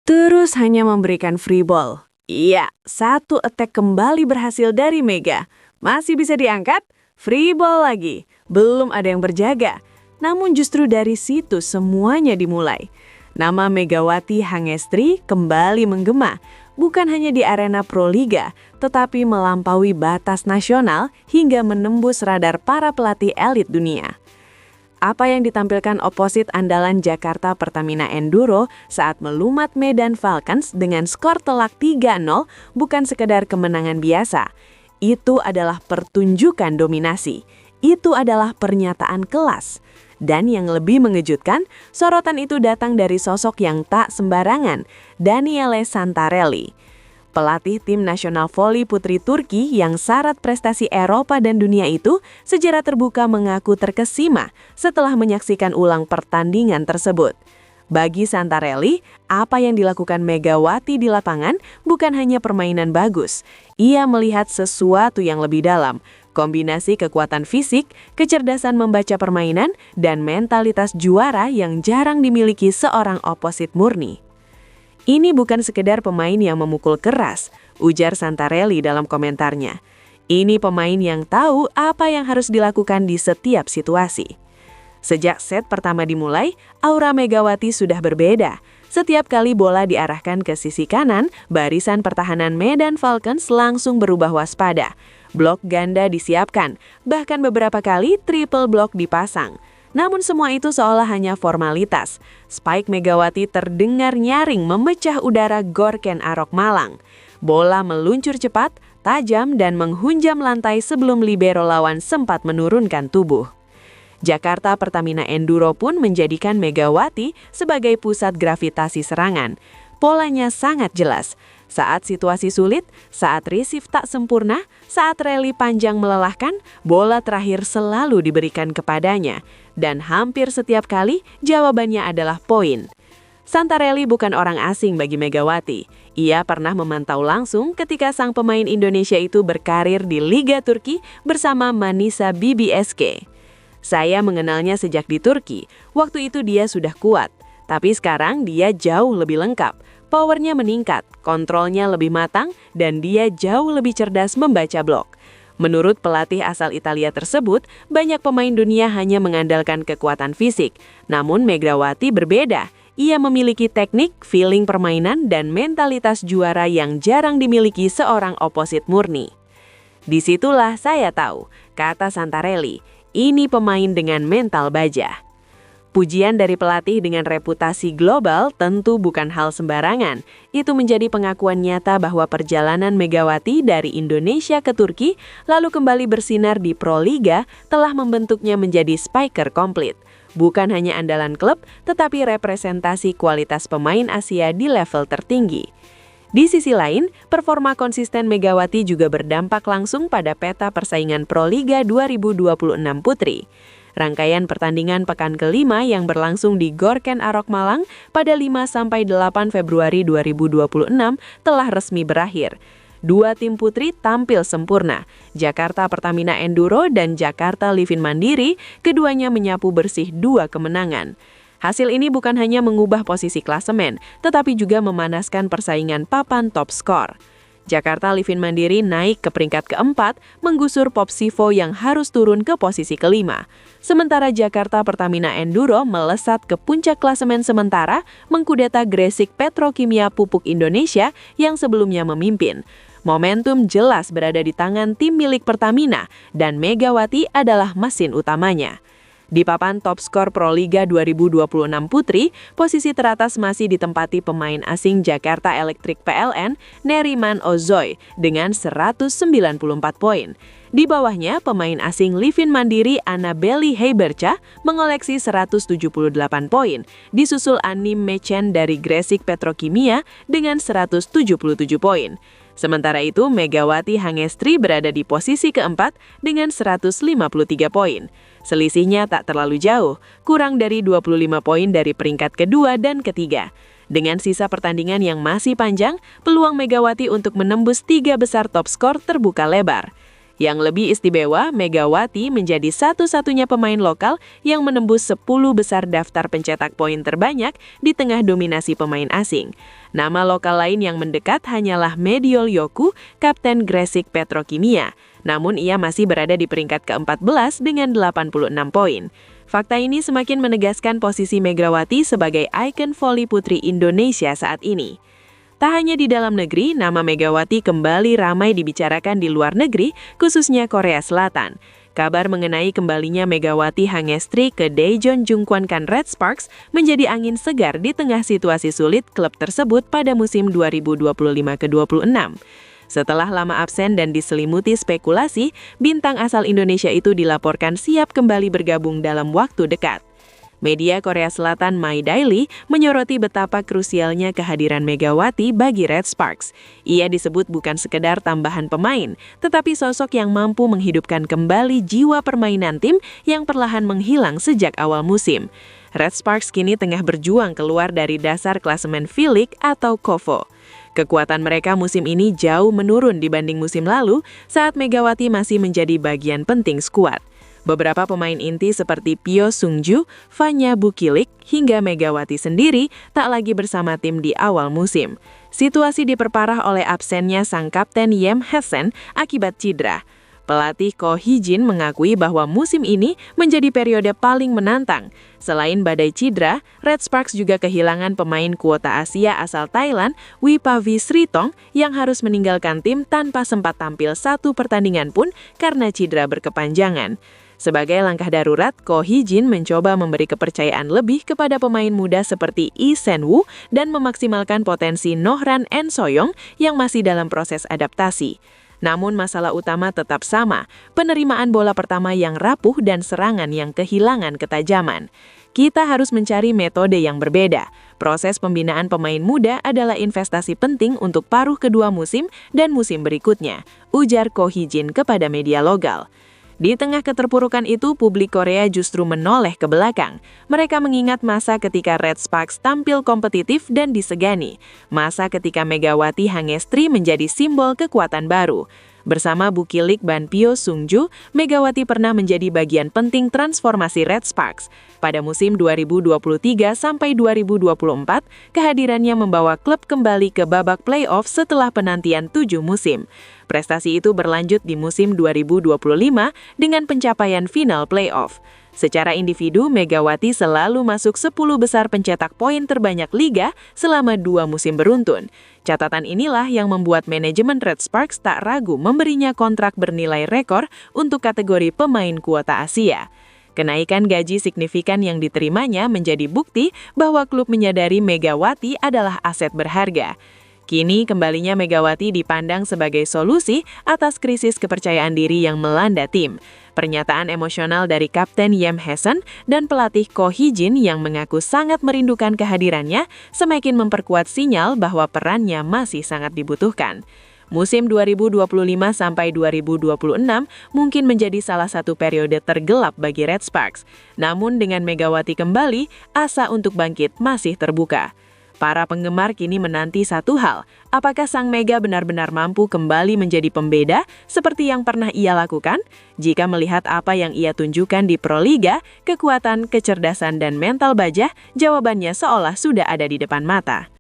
Terus hanya memberikan free ball. Iya, satu attack kembali berhasil dari Mega. Masih bisa diangkat? Free ball lagi. Belum ada yang berjaga. Namun justru dari situ semuanya dimulai. Nama Megawati Hangestri kembali menggema. Bukan hanya di arena Proliga, tetapi melampaui batas nasional hingga menembus radar para pelatih elit dunia. Apa yang ditampilkan oposit andalan Jakarta Pertamina Enduro saat melumat Medan Falcons dengan skor telak 3-0 bukan sekedar kemenangan biasa. Itu adalah pertunjukan dominasi. Itu adalah pernyataan kelas. Dan yang lebih mengejutkan, sorotan itu datang dari sosok yang tak sembarangan, Daniele Santarelli. Pelatih tim nasional voli putri Turki yang syarat prestasi Eropa dan dunia itu secara terbuka mengaku terkesima setelah menyaksikan ulang pertandingan tersebut. Bagi Santarelli, apa yang dilakukan Megawati di lapangan bukan hanya permainan bagus. Ia melihat sesuatu yang lebih dalam, kombinasi kekuatan fisik, kecerdasan membaca permainan, dan mentalitas juara yang jarang dimiliki seorang oposit murni. Ini bukan sekedar pemain yang memukul keras, ujar Santarelli dalam komentarnya. Ini pemain yang tahu apa yang harus dilakukan di setiap situasi. Sejak set pertama dimulai, aura Megawati sudah berbeda. Setiap kali bola diarahkan ke sisi kanan, barisan pertahanan Medan Falcons langsung berubah waspada. Blok ganda disiapkan, bahkan beberapa kali triple blok dipasang. Namun semua itu seolah hanya formalitas. Spike Megawati terdengar nyaring memecah udara Gorken Arok Malang. Bola meluncur cepat, tajam, dan menghunjam lantai sebelum libero lawan sempat menurunkan tubuh. Jakarta Pertamina Enduro pun menjadikan Megawati sebagai pusat gravitasi serangan. Polanya sangat jelas. Saat situasi sulit, saat receive tak sempurna, saat rally panjang melelahkan, bola terakhir selalu diberikan kepadanya. Dan hampir setiap kali, jawabannya adalah poin. Santarelli bukan orang asing bagi Megawati. Ia pernah memantau langsung ketika sang pemain Indonesia itu berkarir di Liga Turki bersama Manisa BBSK. Saya mengenalnya sejak di Turki, waktu itu dia sudah kuat. Tapi sekarang dia jauh lebih lengkap. Powernya meningkat, kontrolnya lebih matang, dan dia jauh lebih cerdas membaca blok. Menurut pelatih asal Italia tersebut, banyak pemain dunia hanya mengandalkan kekuatan fisik. Namun Megawati berbeda. Ia memiliki teknik, feeling permainan, dan mentalitas juara yang jarang dimiliki seorang oposit murni. Disitulah saya tahu, kata Santarelli, ini pemain dengan mental baja. Pujian dari pelatih dengan reputasi global tentu bukan hal sembarangan. Itu menjadi pengakuan nyata bahwa perjalanan Megawati dari Indonesia ke Turki lalu kembali bersinar di Proliga telah membentuknya menjadi spiker komplit. Bukan hanya andalan klub, tetapi representasi kualitas pemain Asia di level tertinggi. Di sisi lain, performa konsisten Megawati juga berdampak langsung pada peta persaingan Proliga 2026 Putri. Rangkaian pertandingan pekan kelima yang berlangsung di Gorken Arok Malang pada 5-8 Februari 2026 telah resmi berakhir. Dua tim putri tampil sempurna, Jakarta Pertamina Enduro dan Jakarta Livin Mandiri, keduanya menyapu bersih 2 kemenangan. Hasil ini bukan hanya mengubah posisi klasemen, tetapi juga memanaskan persaingan papan top skor. Jakarta Livin Mandiri naik ke peringkat keempat, menggusur Popsivo yang harus turun ke posisi kelima. Sementara Jakarta Pertamina Enduro melesat ke puncak klasemen sementara, mengkudeta Gresik Petrokimia Pupuk Indonesia yang sebelumnya memimpin. Momentum jelas berada di tangan tim milik Pertamina, dan Megawati adalah mesin utamanya. Di papan top skor Proliga 2026 Putri, posisi teratas masih ditempati pemain asing Jakarta Electric PLN, Neriman Ozoy, dengan 194 poin. Di bawahnya, pemain asing Livin Mandiri Annabeli Heiberca mengoleksi 178 poin, disusul Anim Mechen dari Gresik Petrokimia dengan 177 poin. Sementara itu, Megawati Hangestri berada di posisi keempat dengan 153 poin. Selisihnya tak terlalu jauh, kurang dari 25 poin dari peringkat kedua dan ketiga. Dengan sisa pertandingan yang masih panjang, peluang Megawati untuk menembus 3 besar top skor terbuka lebar. Yang lebih istimewa, Megawati menjadi satu-satunya pemain lokal yang menembus 10 besar daftar pencetak poin terbanyak di tengah dominasi pemain asing. Nama lokal lain yang mendekat hanyalah Mediol Yoku, kapten Gresik Petrokimia. Namun ia masih berada di peringkat ke-14 dengan 86 poin. Fakta ini semakin menegaskan posisi Megawati sebagai ikon voli putri Indonesia saat ini. Tak hanya di dalam negeri, nama Megawati kembali ramai dibicarakan di luar negeri, khususnya Korea Selatan. Kabar mengenai kembalinya Megawati Hangestri ke Daejeon Jungkwankan Red Sparks menjadi angin segar di tengah situasi sulit klub tersebut pada musim 2025-26. Setelah lama absen dan diselimuti spekulasi, bintang asal Indonesia itu dilaporkan siap kembali bergabung dalam waktu dekat. Media Korea Selatan My Daily menyoroti betapa krusialnya kehadiran Megawati bagi Red Sparks. Ia disebut bukan sekedar tambahan pemain, tetapi sosok yang mampu menghidupkan kembali jiwa permainan tim yang perlahan menghilang sejak awal musim. Red Sparks kini tengah berjuang keluar dari dasar klasemen V-League atau KOFO. Kekuatan mereka musim ini jauh menurun dibanding musim lalu saat Megawati masih menjadi bagian penting skuad. Beberapa pemain inti seperti Pyo Sungju, Vanya Bukilik, hingga Megawati sendiri tak lagi bersama tim di awal musim. Situasi diperparah oleh absennya sang kapten Yem Hesen akibat cedera. Pelatih Ko Hee-jin mengakui bahwa musim ini menjadi periode paling menantang. Selain badai cedera, Red Sparks juga kehilangan pemain kuota Asia asal Thailand, Wipavi Sritong, yang harus meninggalkan tim tanpa sempat tampil satu pertandingan pun karena cedera berkepanjangan. Sebagai langkah darurat, Ko Hee-jin mencoba memberi kepercayaan lebih kepada pemain muda seperti Lee Sen-woo dan memaksimalkan potensi Nohran En Soyong yang masih dalam proses adaptasi. Namun masalah utama tetap sama, penerimaan bola pertama yang rapuh dan serangan yang kehilangan ketajaman. Kita harus mencari metode yang berbeda. Proses pembinaan pemain muda adalah investasi penting untuk paruh kedua musim dan musim berikutnya, ujar Ko Hee-jin kepada media lokal. Di tengah keterpurukan itu, publik Korea justru menoleh ke belakang. Mereka mengingat masa ketika Red Sparks tampil kompetitif dan disegani. Masa ketika Megawati Hangestri menjadi simbol kekuatan baru. Bersama Bukilik dan Pyo Sungju, Megawati pernah menjadi bagian penting transformasi Red Sparks. Pada musim 2023 sampai 2024, kehadirannya membawa klub kembali ke babak playoff setelah penantian 7 musim. Prestasi itu berlanjut di musim 2025 dengan pencapaian final playoff. Secara individu, Megawati selalu masuk 10 besar pencetak poin terbanyak liga selama 2 musim beruntun. Catatan inilah yang membuat manajemen Red Sparks tak ragu memberinya kontrak bernilai rekor untuk kategori pemain kuota Asia. Kenaikan gaji signifikan yang diterimanya menjadi bukti bahwa klub menyadari Megawati adalah aset berharga. Kini kembalinya Megawati dipandang sebagai solusi atas krisis kepercayaan diri yang melanda tim. Pernyataan emosional dari Kapten Yem Hesen dan pelatih Ko Hee-jin yang mengaku sangat merindukan kehadirannya semakin memperkuat sinyal bahwa perannya masih sangat dibutuhkan. Musim 2025 sampai 2026 mungkin menjadi salah satu periode tergelap bagi Red Sparks. Namun dengan Megawati kembali, asa untuk bangkit masih terbuka. Para penggemar kini menanti satu hal, apakah sang Mega benar-benar mampu kembali menjadi pembeda seperti yang pernah ia lakukan? Jika melihat apa yang ia tunjukkan di Proliga, kekuatan, kecerdasan, dan mental baja, jawabannya seolah sudah ada di depan mata.